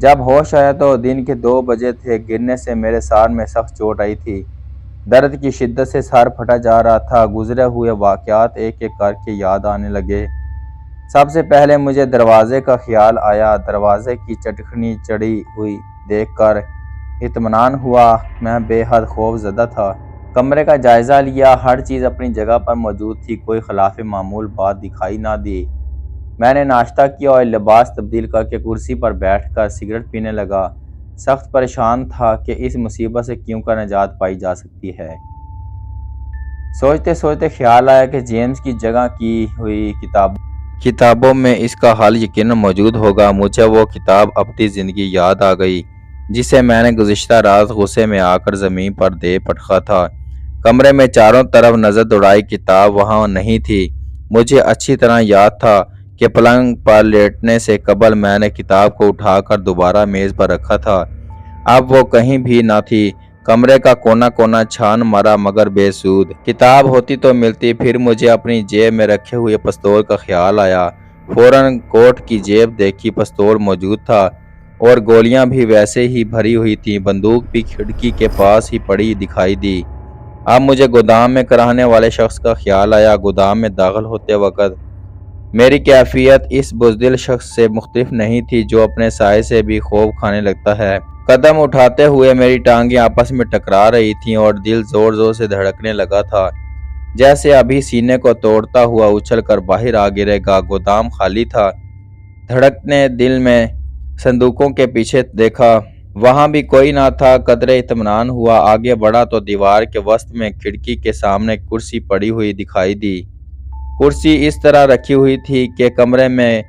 جب ہوش آیا تو دن کے 2 بجے تھے۔ گرنے سے میرے سار میں سخت چوٹ آئی تھی۔ درد کی شدت سے سر پھٹا جا رہا تھا۔ گزرے ہوئے واقعات ایک ایک کر کے یاد آنے لگے۔ سب سے پہلے مجھے دروازے کا خیال آیا۔ دروازے کی چٹکنی چڑھی ہوئی دیکھ کر اطمینان ہوا۔ میں بے حد خوف زدہ تھا۔ کمرے کا جائزہ لیا۔ ہر چیز اپنی جگہ پر موجود تھی۔ کوئی خلاف معمول بات دکھائی نہ دی۔ میں نے ناشتہ کیا اور لباس تبدیل کر کے کرسی پر بیٹھ کر سگریٹ پینے لگا۔ سخت پریشان تھا کہ اس مصیبت سے کیوں کر نجات پائی جا سکتی ہے۔ سوچتے سوچتے خیال آیا کہ جیمز کی جگہ کی ہوئی کتابوں میں اس کا حل یقیناً موجود ہوگا۔ مجھے وہ کتاب اپنی زندگی یاد آ گئی جسے میں نے گزشتہ رات غصے میں آ کر زمین پر دے پٹکا تھا۔ کمرے میں چاروں طرف نظر دوڑائی، کتاب وہاں نہیں تھی۔ مجھے اچھی طرح یاد تھا کہ پلنگ پر لیٹنے سے قبل میں نے کتاب کو اٹھا کر دوبارہ میز پر رکھا تھا۔ اب وہ کہیں بھی نہ تھی۔ کمرے کا کونا کونا چھان مارا مگر بے سود۔ کتاب ہوتی تو ملتی۔ پھر مجھے اپنی جیب میں رکھے ہوئے پستول کا خیال آیا۔ فوراً کوٹ کی جیب دیکھی، پستول موجود تھا اور گولیاں بھی ویسے ہی بھری ہوئی تھیں۔ بندوق بھی کھڑکی کے پاس ہی پڑی دکھائی دی۔ اب مجھے گودام میں کرانے والے شخص کا خیال آیا۔ گودام میں داخل ہوتے وقت میری کیفیت اس بزدل شخص سے مختلف نہیں تھی جو اپنے سائے سے بھی خوف کھانے لگتا ہے۔ قدم اٹھاتے ہوئے میری ٹانگیں آپس میں ٹکرا رہی تھیں اور دل زور زور سے دھڑکنے لگا تھا، جیسے ابھی سینے کو توڑتا ہوا اچھل کر باہر آ گرے گا۔ گودام خالی تھا۔ دھڑکنے دل میں صندوقوں کے پیچھے دیکھا، وہاں بھی کوئی نہ تھا۔ قدرے اطمینان ہوا۔ آگے بڑھا تو دیوار کے وسط میں کھڑکی کے سامنے کرسی پڑی ہوئی دکھائی دی۔ کرسی اس طرح رکھی ہوئی تھی کہ کمرے میں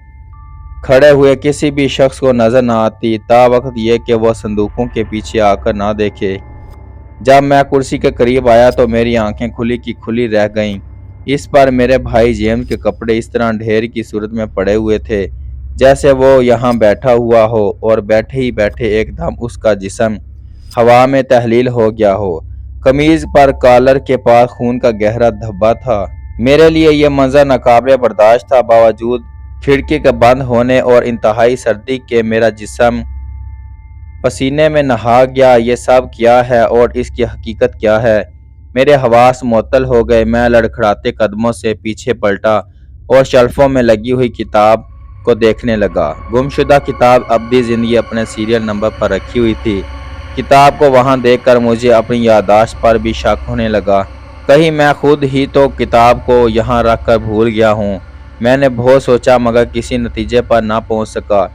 کھڑے ہوئے کسی بھی شخص کو نظر نہ آتی، تا وقت یہ کہ وہ صندوقوں کے پیچھے آ کر نہ دیکھے۔ جب میں کرسی کے قریب آیا تو میری آنکھیں کھلی کی کھلی رہ گئیں۔ اس پر میرے بھائی جیمز کے کپڑے اس طرح ڈھیر کی صورت میں پڑے ہوئے تھے جیسے وہ یہاں بیٹھا ہوا ہو، اور بیٹھے ہی بیٹھے ایک دم اس کا جسم ہوا میں تحلیل ہو گیا ہو۔ قمیض پر کالر کے پاس خون کا گہرا دھبا تھا۔ میرے لیے یہ منظر ناقابل برداشت تھا۔ باوجود کھڑکی کے بند ہونے اور انتہائی سردی کے میرا جسم پسینے میں نہا گیا۔ یہ سب کیا ہے اور اس کی حقیقت کیا ہے؟ میرے حواس معطل ہو گئے۔ میں لڑکھڑاتے قدموں سے پیچھے پلٹا اور شیلفوں میں لگی ہوئی کتاب کو دیکھنے لگا۔ گمشدہ کتاب ابدی زندگی اپنے سیریل نمبر پر رکھی ہوئی تھی۔ کتاب کو وہاں دیکھ کر مجھے اپنی یادداشت پر بھی شک ہونے لگا۔ کہیں میں خود ہی تو کتاب کو یہاں رکھ کر بھول گیا ہوں۔ میں نے بہت سوچا مگر کسی نتیجے پر نہ پہنچ سکا۔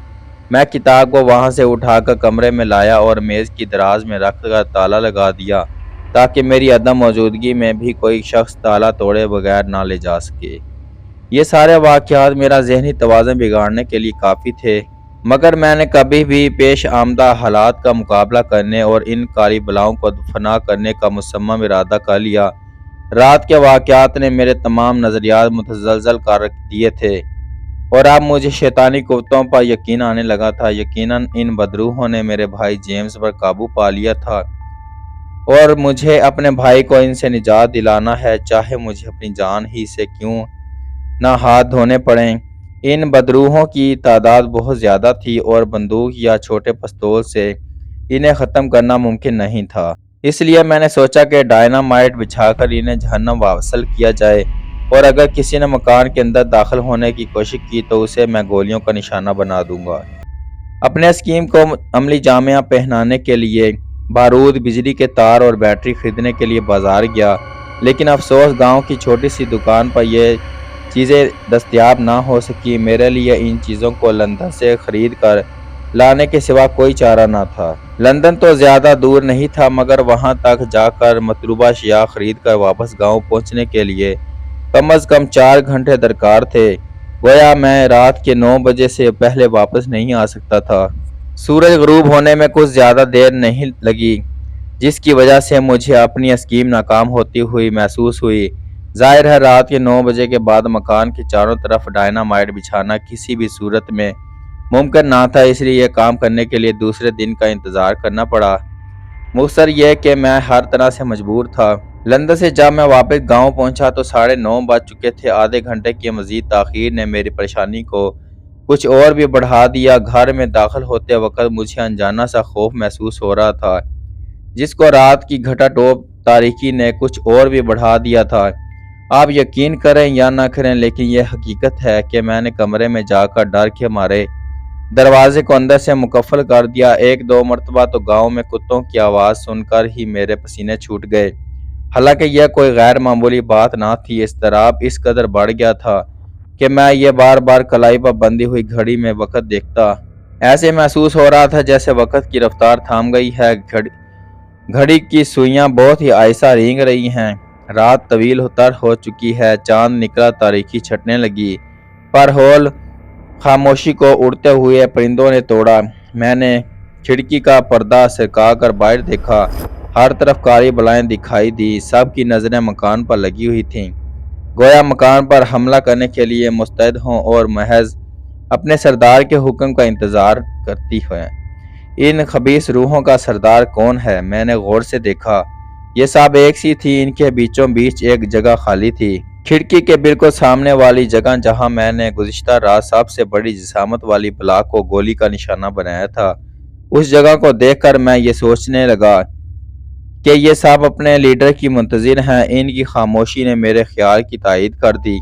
میں کتاب کو وہاں سے اٹھا کر کمرے میں لایا اور میز کی دراز میں رکھ کر تالا لگا دیا تاکہ میری عدم موجودگی میں بھی کوئی شخص تالا توڑے بغیر نہ لے جا سکے۔ یہ سارے واقعات میرا ذہنی توازن بگاڑنے کے لیے کافی تھے، مگر میں نے کبھی بھی پیش آمدہ حالات کا مقابلہ کرنے اور ان کاری بلاؤں کو فنا کرنے کا مصمم ارادہ کر لیا۔ رات کے واقعات نے میرے تمام نظریات متزلزل کر رکھ دیے تھے اور اب مجھے شیطانی قوتوں پر یقین آنے لگا تھا۔ یقیناً ان بدروحوں نے میرے بھائی جیمز پر قابو پا لیا تھا اور مجھے اپنے بھائی کو ان سے نجات دلانا ہے، چاہے مجھے اپنی جان ہی سے کیوں نہ ہاتھ دھونے پڑیں۔ ان بدروحوں کی تعداد بہت زیادہ تھی اور بندوق یا چھوٹے پستول سے انہیں ختم کرنا ممکن نہیں تھا۔ اس لیے میں نے سوچا کہ ڈائنامائٹ بچھا کر انہیں جہنم واصل کیا جائے، اور اگر کسی نے مکان کے اندر داخل ہونے کی کوشش کی تو اسے میں گولیوں کا نشانہ بنا دوں گا۔ اپنے اسکیم کو عملی جامہ پہنانے کے لیے بارود، بجلی کے تار اور بیٹری خریدنے کے لیے بازار گیا، لیکن افسوس گاؤں کی چھوٹی سی دکان پر یہ چیزیں دستیاب نہ ہو سکی۔ میرے لیے ان چیزوں کو لندن سے خرید کر لانے کے سوا کوئی چارہ نہ تھا۔ لندن تو زیادہ دور نہیں تھا، مگر وہاں تک جا کر مطلوبہ اشیاء خرید کر واپس گاؤں پہنچنے کے لیے کم از کم 4 گھنٹے درکار تھے۔ گویا میں رات کے 9 بجے سے پہلے واپس نہیں آ سکتا تھا۔ سورج غروب ہونے میں کچھ زیادہ دیر نہیں لگی، جس کی وجہ سے مجھے اپنی اسکیم ناکام ہوتی ہوئی محسوس ہوئی۔ ظاہر ہے رات کے 9 بجے کے بعد مکان کے چاروں طرف ڈائنامائٹ بچھانا کسی بھی صورت میں ممکن نہ تھا، اس لیے یہ کام کرنے کے لیے دوسرے دن کا انتظار کرنا پڑا۔ مختصر یہ کہ میں ہر طرح سے مجبور تھا۔ لندن سے جب میں واپس گاؤں پہنچا تو 9:30 بج چکے تھے۔ آدھے گھنٹے کی مزید تاخیر نے میری پریشانی کو کچھ اور بھی بڑھا دیا۔ گھر میں داخل ہوتے وقت مجھے انجانا سا خوف محسوس ہو رہا تھا، جس کو رات کی گھٹا ٹوپ تاریکی نے کچھ اور بھی بڑھا دیا تھا۔ آپ یقین کریں یا نہ کریں، لیکن یہ حقیقت ہے کہ میں نے کمرے میں جا کر ڈر کے مارے دروازے کو اندر سے مقفل کر دیا۔ ایک دو مرتبہ تو گاؤں میں کتوں کی آواز سن کر ہی میرے پسینے چھوٹ گئے۔ حالانکہ یہ کوئی غیر معمولی بات نہ تھی، اضطراب اس قدر بڑھ گیا تھا کہ میں یہ بار بار کلائی پر بندھی ہوئی گھڑی میں وقت دیکھتا۔ ایسے محسوس ہو رہا تھا جیسے وقت کی رفتار تھام گئی ہے، گھڑی کی سوئیاں بہت ہی آہستہ رینگ رہی ہیں۔ رات طویل تر ہو چکی ہے، چاند نکلا، تاریکی چھٹنے لگی، پر ہول خاموشی کو اڑتے ہوئے پرندوں نے توڑا۔ میں نے کھڑکی کا پردہ سرکا کر باہر دیکھا، ہر طرف کالی بلائیں دکھائی دی، سب کی نظریں مکان پر لگی ہوئی تھیں، گویا مکان پر حملہ کرنے کے لیے مستعد ہوں اور محض اپنے سردار کے حکم کا انتظار کرتی ہیں۔ ان خبیث روحوں کا سردار کون ہے؟ میں نے غور سے دیکھا، یہ سب ایک سی تھی، ان کے بیچوں بیچ ایک جگہ خالی تھی، کھڑکی کے بالکل سامنے والی جگہ جہاں میں نے گزشتہ رات سب سے بڑی جسامت والی بلاک کو گولی کا نشانہ بنایا تھا۔ اس جگہ کو دیکھ کر میں یہ سوچنے لگا کہ یہ سب اپنے لیڈر کی منتظر ہیں۔ ان کی خاموشی نے میرے خیال کی تائید کر دی۔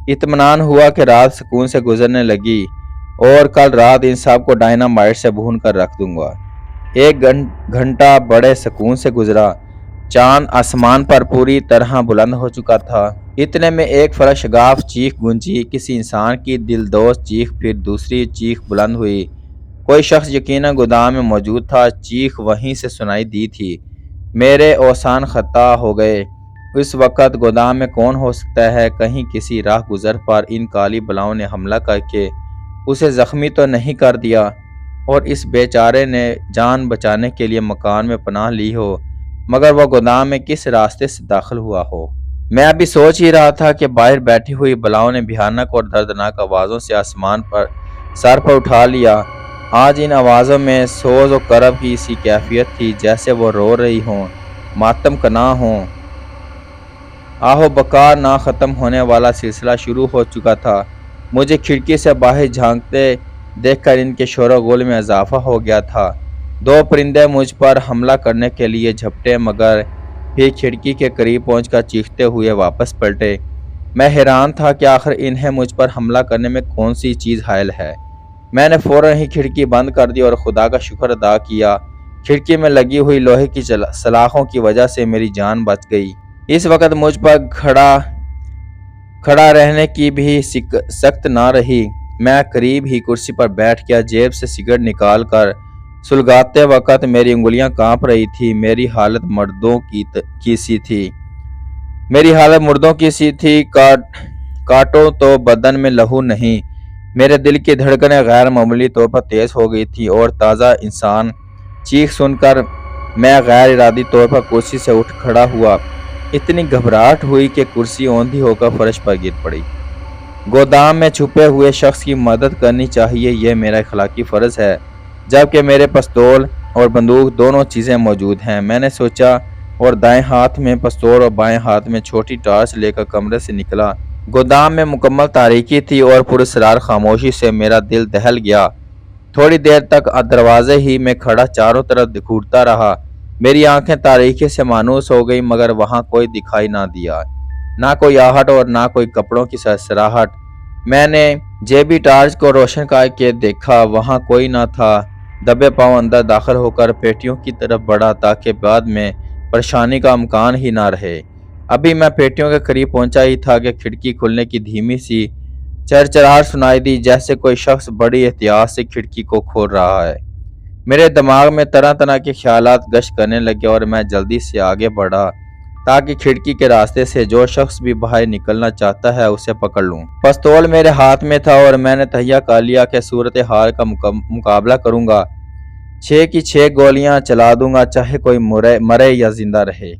اطمینان ہوا کہ رات سکون سے گزرنے لگی اور کل رات ان سب کو ڈائنامائٹ سے بھون کر رکھ دوں گا۔ ایک گھنٹہ بڑے سکون سے گزرا، چاند آسمان پر پوری طرح بلند ہو چکا تھا۔ اتنے میں ایک فرشگاف چیخ گونجی، کسی انسان کی دلدوز چیخ، پھر دوسری چیخ بلند ہوئی۔ کوئی شخص یقیناً گودام میں موجود تھا، چیخ وہیں سے سنائی دی تھی۔ میرے اوسان خطا ہو گئے۔ اس وقت گودام میں کون ہو سکتا ہے؟ کہیں کسی راہ گزر پر ان کالی بلاؤں نے حملہ کر کے اسے زخمی تو نہیں کر دیا اور اس بیچارے نے جان بچانے کے لیے مکان میں پناہ لی ہو، مگر وہ گودام میں کس راستے سے داخل ہوا ہو؟ میں ابھی سوچ ہی رہا تھا کہ باہر بیٹھی ہوئی بلاؤں نے بھیانک اور دردناک آوازوں سے آسمان پر سر پر اٹھا لیا۔ آج ان آوازوں میں سوز و کرب کی سی کیفیت تھی، جیسے وہ رو رہی ہوں، ماتم کنا ہوں۔ آہو بکا نہ ختم ہونے والا سلسلہ شروع ہو چکا تھا۔ مجھے کھڑکی سے باہر جھانکتے دیکھ کر ان کے شور و غل میں اضافہ ہو گیا تھا۔ دو پرندے مجھ پر حملہ کرنے کے لیے جھپٹے، مگر پھر کھڑکی کے قریب پہنچ کر چیختے ہوئے واپس پلٹے۔ میں حیران تھا کہ آخر انہیں مجھ پر حملہ کرنے میں کون سی چیز حائل ہے۔ میں نے فوراً ہی کھڑکی بند کر دی اور خدا کا شکر ادا کیا، کھڑکی میں لگی ہوئی لوہے کی سلاخوں کی وجہ سے میری جان بچ گئی۔ اس وقت مجھ پر کھڑا رہنے کی بھی سخت نہ رہی۔ میں قریب ہی کرسی پر بیٹھ گیا، جیب سے سگریٹ نکال کر سلگاتے وقت میری انگلیاں کانپ رہی تھی۔ میری حالت مردوں کی سی تھی، کاٹوں تو بدن میں لہو نہیں۔ میرے دل کی دھڑکنیں غیر معمولی طور پر تیز ہو گئی تھی اور تازہ انسان چیخ سن کر میں غیر ارادی طور پر کرسی سے اٹھ کھڑا ہوا۔ اتنی گھبراہٹ ہوئی کہ کرسی اوندھی ہو کر فرش پر گر پڑی۔ گودام میں چھپے ہوئے شخص کی مدد کرنی چاہیے، یہ میرا اخلاقی فرض ہے، جبکہ میرے پستول اور بندوق دونوں چیزیں موجود ہیں، میں نے سوچا، اور دائیں ہاتھ میں پستول اور بائیں ہاتھ میں چھوٹی ٹارچ لے کر کمرے سے نکلا۔ گودام میں مکمل تاریکی تھی اور پراسرار خاموشی سے میرا دل دہل گیا۔ تھوڑی دیر تک دروازے ہی میں کھڑا چاروں طرف گھورتا رہا۔ میری آنکھیں تاریکی سے مانوس ہو گئی، مگر وہاں کوئی دکھائی نہ دیا، نہ کوئی آہٹ اور نہ کوئی کپڑوں کی سرسراہٹ۔ میں نے جیبی ٹارچ کو روشن کر کے دیکھا، وہاں کوئی نہ تھا۔ دبے پاؤں اندر داخل ہو کر پیٹیوں کی طرف بڑھا تاکہ بعد میں پریشانی کا امکان ہی نہ رہے۔ ابھی میں پیٹیوں کے قریب پہنچا ہی تھا کہ کھڑکی کھلنے کی دھیمی سی چرچراہٹ سنائی دی، جیسے کوئی شخص بڑی احتیاط سے کھڑکی کو کھول رہا ہے۔ میرے دماغ میں طرح طرح کے خیالات گشت کرنے لگے اور میں جلدی سے آگے بڑھا تاکہ کھڑکی کے راستے سے جو شخص بھی باہر نکلنا چاہتا ہے اسے پکڑ لوں۔ پستول میرے ہاتھ میں تھا اور میں نے تہیہ کر لیا کہ صورتحال کا مقابلہ کروں گا، 6 کی 6 گولیاں چلا دوں گا، چاہے کوئی مرے یا زندہ رہے۔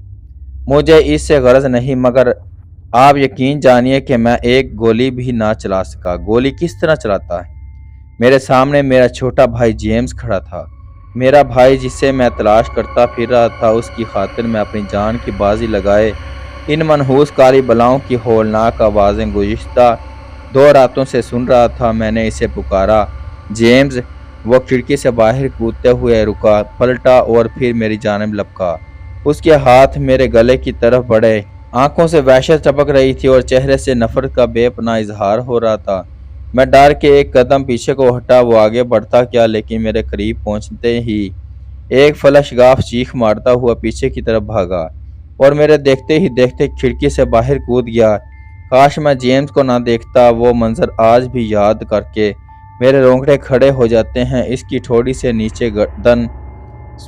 مجھے اس سے غرض نہیں، مگر آپ یقین جانیے کہ میں ایک گولی بھی نہ چلا سکا۔ گولی کس طرح چلاتا ہے؟ میرے سامنے میرا چھوٹا بھائی جیمز کھڑا تھا، میرا بھائی جسے میں تلاش کرتا پھر رہا تھا۔ اس کی خاطر میں اپنی جان کی بازی لگائے ان منحوس کالی بلاؤں کی ہولناک آوازیں گزشتہ 2 راتوں سے سن رہا تھا۔ میں نے اسے پکارا، جیمز! وہ کھڑکی سے باہر کودتے ہوئے رکا، پلٹا اور پھر میری جانب لپکا۔ اس کے ہاتھ میرے گلے کی طرف بڑھے، آنکھوں سے وحشت ٹپک رہی تھی اور چہرے سے نفرت کا بے پناہ اظہار ہو رہا تھا۔ میں ڈر کے ایک قدم پیچھے کو ہٹا۔ وہ آگے بڑھتا کیا، لیکن میرے قریب پہنچتے ہی ایک فلش گاف چیخ مارتا ہوا پیچھے کی طرف بھاگا اور میرے دیکھتے ہی دیکھتے کھڑکی سے باہر کود گیا۔ کاش میں جیمز کو نہ دیکھتا۔ وہ منظر آج بھی یاد کر کے میرے رونگٹے کھڑے ہو جاتے ہیں۔ اس کی ٹھوڑی سے نیچے گردن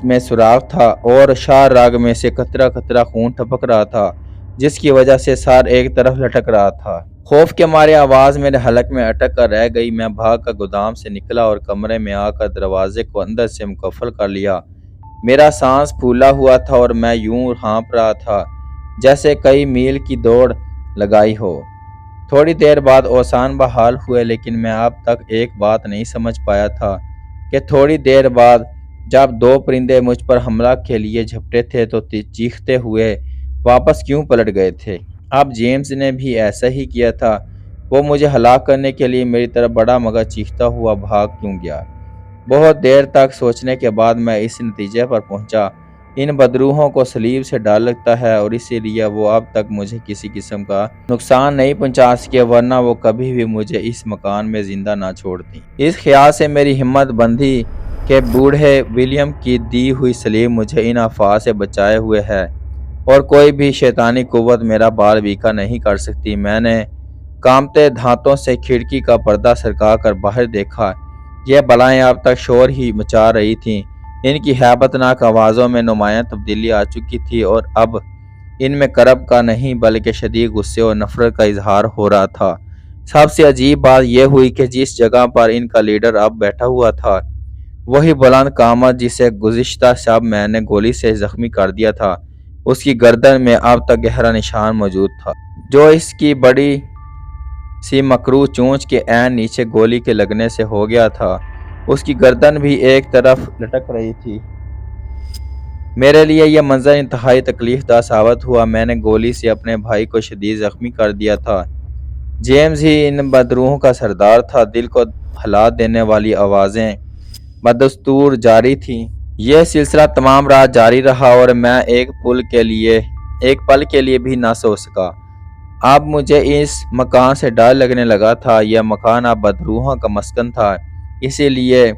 میں سوراخ تھا اور شاہ راگ میں سے قطرہ قطرہ خون ٹپک رہا تھا، جس کی وجہ سے سر ایک طرف لٹک رہا تھا۔ خوف کے مارے آواز میرے حلق میں اٹک کر رہ گئی۔ میں بھاگ کر گودام سے نکلا اور کمرے میں آ کر دروازے کو اندر سے مقفل کر لیا۔ میرا سانس پھولا ہوا تھا اور میں یوں ہانپ رہا تھا جیسے کئی میل کی دوڑ لگائی ہو۔ تھوڑی دیر بعد اوسان بحال ہوئے، لیکن میں اب تک ایک بات نہیں سمجھ پایا تھا کہ تھوڑی دیر بعد جب 2 پرندے مجھ پر حملہ کے لیے جھپٹے تھے تو چیختے ہوئے واپس کیوں پلٹ گئے تھے۔ اب جیمز نے بھی ایسا ہی کیا تھا۔ وہ مجھے ہلاک کرنے کے لیے میری طرف بڑا مگر چیختا ہوا بھاگ کیوں گیا؟ بہت دیر تک سوچنے کے بعد میں اس نتیجے پر پہنچا، ان بدروحوں کو سلیب سے ڈر لگتا ہے اور اسی لیے وہ اب تک مجھے کسی قسم کا نقصان نہیں پہنچا سکے، ورنہ وہ کبھی بھی مجھے اس مکان میں زندہ نہ چھوڑتی۔ اس خیال سے میری ہمت بندھی کہ بوڑھے ولیم کی دی ہوئی سلیب مجھے ان افواہ سے بچائے ہوئے ہے اور کوئی بھی شیطانی قوت میرا بال بیکا نہیں کر سکتی۔ میں نے کانپتے دھاتوں سے کھڑکی کا پردہ سرکا کر باہر دیکھا۔ یہ بلائیں اب تک شور ہی مچا رہی تھیں۔ ان کی ہیبت ناک آوازوں میں نمایاں تبدیلی آ چکی تھی اور اب ان میں کرب کا نہیں بلکہ شدید غصے اور نفرت کا اظہار ہو رہا تھا۔ سب سے عجیب بات یہ ہوئی کہ جس جگہ پر ان کا لیڈر اب بیٹھا ہوا تھا، وہی بلند قامت جسے گزشتہ شب میں نے گولی سے زخمی کر دیا تھا، اس کی گردن میں اب تک گہرا نشان موجود تھا، جو اس کی بڑی سی مکروہ چونچ کے عین نیچے گولی کے لگنے سے ہو گیا تھا۔ اس کی گردن بھی ایک طرف لٹک رہی تھی۔ میرے لیے یہ منظر انتہائی تکلیف دہ ثابت ہوا۔ میں نے گولی سے اپنے بھائی کو شدید زخمی کر دیا تھا۔ جیمز ہی ان بدروحوں کا سردار تھا۔ دل کو ہلا دینے والی آوازیں بدستور جاری تھیں۔ یہ سلسلہ تمام رات جاری رہا اور میں ایک پل کے لیے بھی نہ سو سکا۔ اب مجھے اس مکان سے ڈر لگنے لگا تھا۔ یہ مکان اب بدروحوں کا مسکن تھا، اسی لیے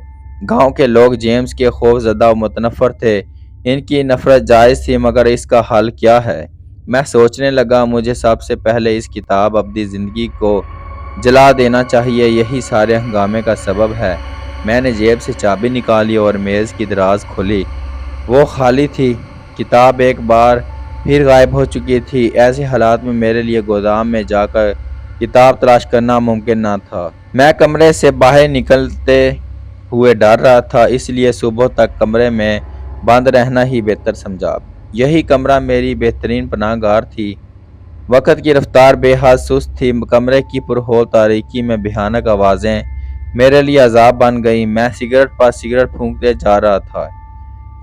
گاؤں کے لوگ جیمز کے خوف زدہ و متنفر تھے۔ ان کی نفرت جائز تھی، مگر اس کا حل کیا ہے؟ میں سوچنے لگا، مجھے سب سے پہلے اس کتاب ابدی زندگی کو جلا دینا چاہیے، یہی سارے ہنگامے کا سبب ہے۔ میں نے جیب سے چابی نکالی اور میز کی دراز کھولی۔ وہ خالی تھی۔ کتاب ایک بار پھر غائب ہو چکی تھی۔ ایسے حالات میں میرے لیے گودام میں جا کر کتاب تلاش کرنا ممکن نہ تھا۔ میں کمرے سے باہر نکلتے ہوئے ڈر رہا تھا، اس لیے صبح تک کمرے میں بند رہنا ہی بہتر سمجھا۔ یہی کمرہ میری بہترین پناہ گاہ تھی۔ وقت کی رفتار بے حد سست تھی۔ کمرے کی پرہول تاریکی میں بھیانک آوازیں میرے لیے عذاب بن گئیں۔ میں سگریٹ پر سگریٹ پھونکتے جا رہا تھا،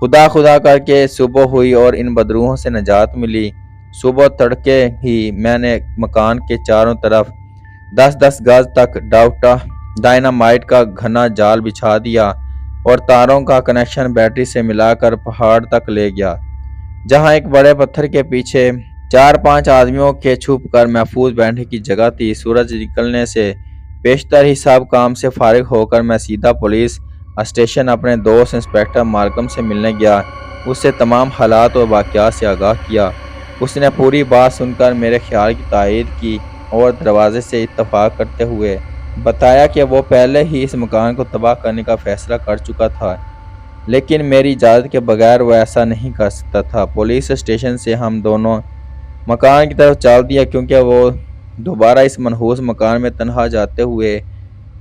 خدا خدا کر کے صبح ہوئی اور ان بدروحوں سے نجات ملی۔ صبح تڑکے ہی میں نے مکان کے چاروں طرف 10-10 گز تک ڈائنامائٹ کا گھنا جال بچھا دیا اور تاروں کا کنیکشن بیٹری سے ملا کر پہاڑ تک لے گیا، جہاں ایک بڑے پتھر کے پیچھے 4-5 آدمیوں کے چھپ کر محفوظ بیٹھنے کی جگہ تھی۔ سورج نکلنے سے پیشتر ہی سب کام سے فارغ ہو کر میں سیدھا پولیس اسٹیشن اپنے دوست انسپکٹر مالکم سے ملنے گیا۔ اس سے تمام حالات اور واقعات سے آگاہ کیا۔ اس نے پوری بات سن کر میرے خیال کی تائید کی اور دروازے سے اتفاق کرتے ہوئے بتایا کہ وہ پہلے ہی اس مکان کو تباہ کرنے کا فیصلہ کر چکا تھا، لیکن میری اجازت کے بغیر وہ ایسا نہیں کر سکتا تھا۔ پولیس اسٹیشن سے ہم دونوں مکان کی طرف چل دیا، کیونکہ وہ دوبارہ اس منحوس مکان میں تنہا جاتے ہوئے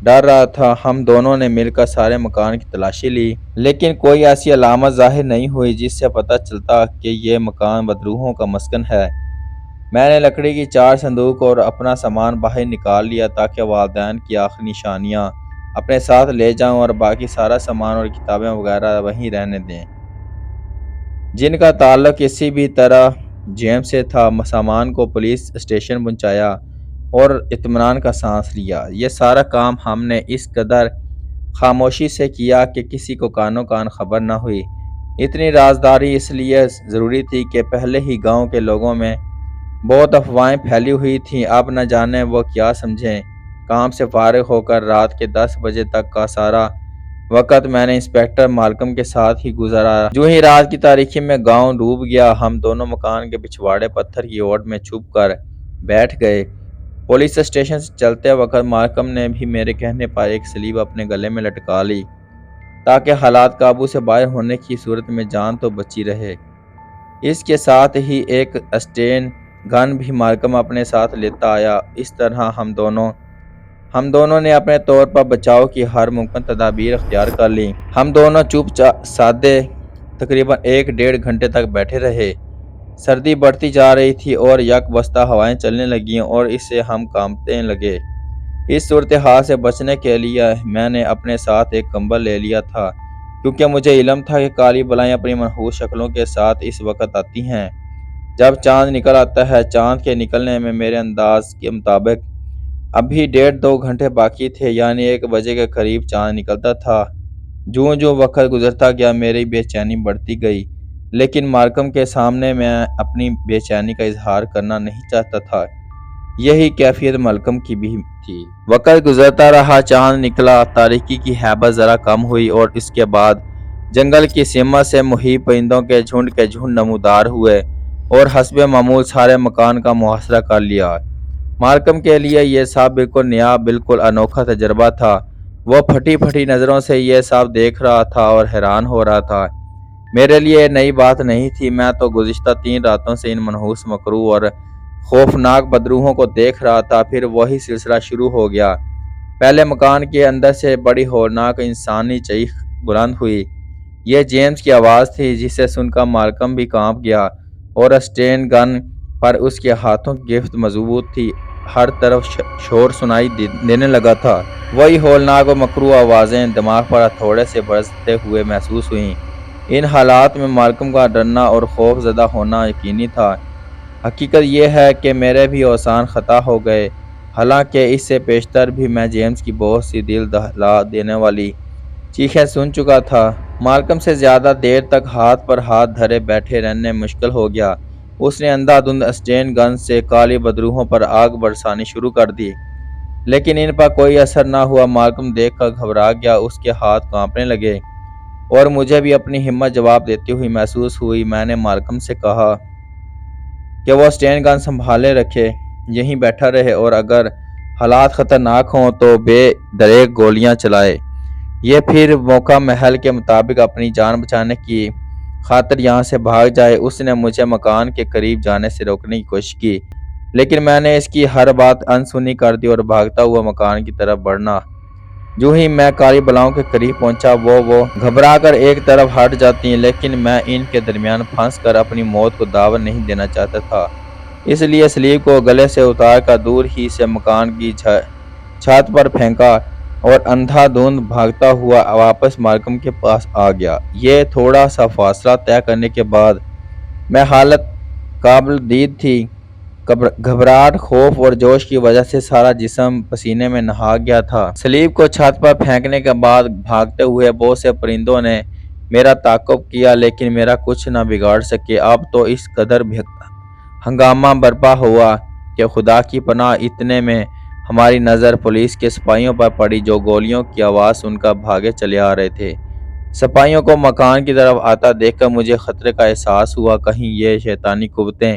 ڈر رہا تھا۔ ہم دونوں نے مل کر سارے مکان کی تلاشی لی، لیکن کوئی ایسی علامت ظاہر نہیں ہوئی جس سے پتہ چلتا کہ یہ مکان بدروحوں کا مسکن ہے۔ میں نے لکڑی کی 4 صندوق اور اپنا سامان باہر نکال لیا تاکہ والدین کی آخری نشانیاں اپنے ساتھ لے جاؤں اور باقی سارا سامان اور کتابیں وغیرہ وہیں رہنے دیں، جن کا تعلق کسی بھی طرح جیمز سے تھا۔ سامان کو پولیس اسٹیشن پہنچایا۔ اور اطمینان کا سانس لیا۔ یہ سارا کام ہم نے اس قدر خاموشی سے کیا کہ کسی کو کانوں کان خبر نہ ہوئی۔ اتنی رازداری اس لیے ضروری تھی کہ پہلے ہی گاؤں کے لوگوں میں بہت افواہیں پھیلی ہوئی تھیں، اب نہ جانے وہ کیا سمجھیں۔ کام سے فارغ ہو کر رات کے 10 بجے تک کا سارا وقت میں نے انسپکٹر مالکم کے ساتھ ہی گزارا۔ جو ہی رات کی تاریکی میں گاؤں ڈوب گیا، ہم دونوں مکان کے پچھواڑے پتھر کی اوٹ میں چھپ کر بیٹھ گئے۔ پولیس اسٹیشن سے چلتے وقت مالکم نے بھی میرے کہنے پر ایک سلیب اپنے گلے میں لٹکا لی تاکہ حالات قابو سے باہر ہونے کی صورت میں جان تو بچی رہے۔ اس کے ساتھ ہی ایک اسٹین گن بھی مالکم اپنے ساتھ لیتا آیا۔ اس طرح ہم دونوں نے اپنے طور پر بچاؤ کی ہر ممکن تدابیر اختیار کر لی۔ ہم دونوں چپ سادے تقریباً 1-1.5 گھنٹے تک بیٹھے رہے۔ سردی بڑھتی جا رہی تھی اور یک بستہ ہوائیں چلنے لگیں اور اس سے ہم کانپنے لگے۔ اس صورتحال سے بچنے کے لیے میں نے اپنے ساتھ ایک کمبل لے لیا تھا، کیونکہ مجھے علم تھا کہ کالی بلائیں اپنی منحوس شکلوں کے ساتھ اس وقت آتی ہیں جب چاند نکل آتا ہے۔ چاند کے نکلنے میں میرے انداز کے مطابق ابھی 1.5-2 گھنٹے باقی تھے، یعنی 1 بجے کے قریب چاند نکلتا تھا۔ جوں وقت گزرتا گیا میری بے چینی بڑھتی گئی، لیکن مالکم کے سامنے میں اپنی بے چینی کا اظہار کرنا نہیں چاہتا تھا۔ یہی کیفیت مالکم کی بھی تھی۔ وقت گزرتا رہا، چاند نکلا، تاریکی کی ہیبت ذرا کم ہوئی اور اس کے بعد جنگل کی سمت سے محیط پرندوں کے جھنڈ نمودار ہوئے اور حسب معمول سارے مکان کا محاصرہ کر لیا۔ مالکم کے لیے یہ سب بالکل نیا، بالکل انوکھا تجربہ تھا۔ وہ پھٹی نظروں سے یہ سب دیکھ رہا تھا اور حیران ہو رہا تھا۔ میرے لیے نئی بات نہیں تھی، میں تو گزشتہ 3 راتوں سے ان منحوس مکروہ اور خوفناک بدروحوں کو دیکھ رہا تھا۔ پھر وہی سلسلہ شروع ہو گیا۔ پہلے مکان کے اندر سے بڑی ہولناک انسانی چیخ بلند ہوئی۔ یہ جیمز کی آواز تھی، جسے سن کر مالکم بھی کانپ گیا اور اسٹین گن پر اس کے ہاتھوں کی گرفت مضبوط تھی۔ ہر طرف شور سنائی دینے لگا تھا۔ وہی ہولناک و مکروہ آوازیں دماغ پر ہتھوڑے سے برستے ہوئے محسوس ہوئیں۔ ان حالات میں مالکم کا ڈرنا اور خوف زدہ ہونا یقینی تھا۔ حقیقت یہ ہے کہ میرے بھی اوزان خطا ہو گئے، حالانکہ اس سے پیشتر بھی میں جیمز کی بہت سی دل دہلا دینے والی چیخیں سن چکا تھا۔ مالکم سے زیادہ دیر تک ہاتھ پر ہاتھ دھرے بیٹھے رہنے مشکل ہو گیا۔ اس نے اندھا دھند اسٹین گن سے کالی بدروحوں پر آگ برسانی شروع کر دی، لیکن ان پر کوئی اثر نہ ہوا۔ مالکم دیکھ کر گھبرا گیا، اس کے ہاتھ کانپنے لگے اور مجھے بھی اپنی ہمت جواب دیتی ہوئی محسوس ہوئی۔ میں نے مالکم سے کہا کہ وہ اسٹین گن سنبھالے رکھے، یہیں بیٹھا رہے اور اگر حالات خطرناک ہوں تو بے دریغ گولیاں چلائے۔ یہ پھر موقع محل کے مطابق اپنی جان بچانے کی خاطر یہاں سے بھاگ جائے۔ اس نے مجھے مکان کے قریب جانے سے روکنے کی کوشش کی، لیکن میں نے اس کی ہر بات انسنی کر دی اور بھاگتا ہوا مکان کی طرف بڑھنا۔ جو ہی میں کالی بلاؤں کے قریب پہنچا، وہ گھبرا کر ایک طرف ہٹ جاتی، لیکن میں ان کے درمیان پھنس کر اپنی موت کو دعوت نہیں دینا چاہتا تھا۔ اس لیے سلیب کو گلے سے اتار کر دور ہی سے مکان کی چھت پر پھینکا اور اندھا دھند بھاگتا ہوا واپس مالکم کے پاس آ گیا۔ یہ تھوڑا سا فاصلہ طے کرنے کے بعد میں حالت قابل دید تھی۔ گھبراہٹ، خوف اور جوش کی وجہ سے سارا جسم پسینے میں نہا گیا تھا۔ سلیب کو چھت پر پھینکنے کے بعد بھاگتے ہوئے بہت سے پرندوں نے میرا تعاقب کیا، لیکن میرا کچھ نہ بگاڑ سکے۔ اب تو اس قدر ہنگامہ برپا ہوا کہ خدا کی پناہ، اتنے میں ہماری نظر پولیس کے سپاہیوں پر پڑی، جو گولیوں کی آواز سن کر بھاگے چلے آ رہے تھے۔ سپاہیوں کو مکان کی طرف آتا دیکھ کر مجھے خطرے کا احساس ہوا، کہیں یہ شیطانی قوتیں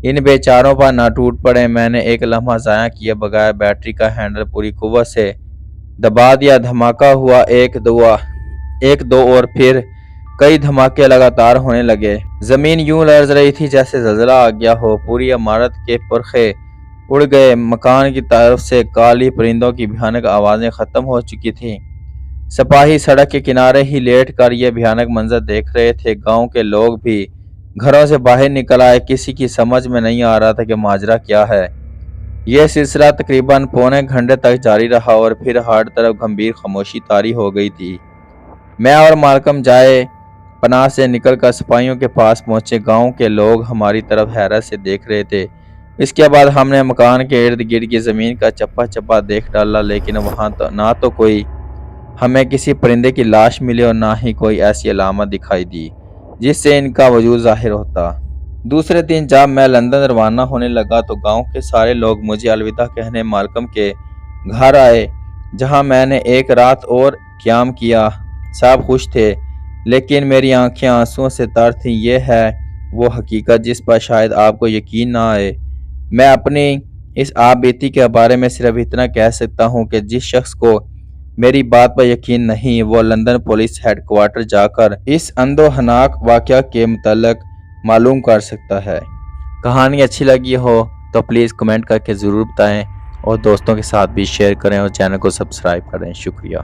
ان بیچاروں پر نہ ٹوٹ پڑیں۔ میں نے ایک لمحہ ضائع کیے بغیر بیٹری کا ہینڈل پوری قوت سے دبا دیا۔ دھماکہ ہوا، ایک دو اور پھر کئی دھماکے لگاتار ہونے لگے۔ زمین یوں لرز رہی تھی جیسے زلزلہ آ گیا ہو۔ پوری عمارت کے پرخے اڑ گئے۔ مکان کی طرف سے کالی پرندوں کی بھیانک آوازیں ختم ہو چکی تھیں۔ سپاہی سڑک کے کنارے ہی لیٹ کر یہ بھیانک منظر دیکھ رہے تھے۔ گاؤں کے لوگ بھی گھروں سے باہر نکل آئے۔ کسی کی سمجھ میں نہیں آ رہا تھا کہ ماجرا کیا ہے۔ یہ سلسلہ تقریباً پونے گھنٹے تک جاری رہا اور پھر ہر طرف گمبھیر خاموشی طاری ہو گئی تھی۔ میں اور مالکم جائے پناہ سے نکل کر سپاہیوں کے پاس پہنچے۔ گاؤں کے لوگ ہماری طرف حیرت سے دیکھ رہے تھے۔ اس کے بعد ہم نے مکان کے ارد گرد کی زمین کا چپا چپا دیکھ ڈالا، لیکن وہاں نہ تو کوئی ہمیں کسی پرندے کی لاش ملی اور نہ ہی کوئی ایسی علامت دکھائی دی جس سے ان کا وجود ظاہر ہوتا۔ دوسرے دن جب میں لندن روانہ ہونے لگا تو گاؤں کے سارے لوگ مجھے الوداع کہنے مالکم کے گھر آئے، جہاں میں نے ایک رات اور قیام کیا۔ سب خوش تھے، لیکن میری آنکھیں آنسوؤں سے تر تھیں۔ یہ ہے وہ حقیقت جس پر شاید آپ کو یقین نہ آئے۔ میں اپنی اس آپ بیتی کے بارے میں صرف اتنا کہہ سکتا ہوں کہ جس شخص کو میری بات پر یقین نہیں، وہ لندن پولیس ہیڈ کوارٹر جا کر اس اندوہناک واقعہ کے متعلق معلوم کر سکتا ہے۔ کہانی اچھی لگی ہو تو پلیز کمنٹ کر کے ضرور بتائیں، اور دوستوں کے ساتھ بھی شیئر کریں اور چینل کو سبسکرائب کریں۔ شکریہ۔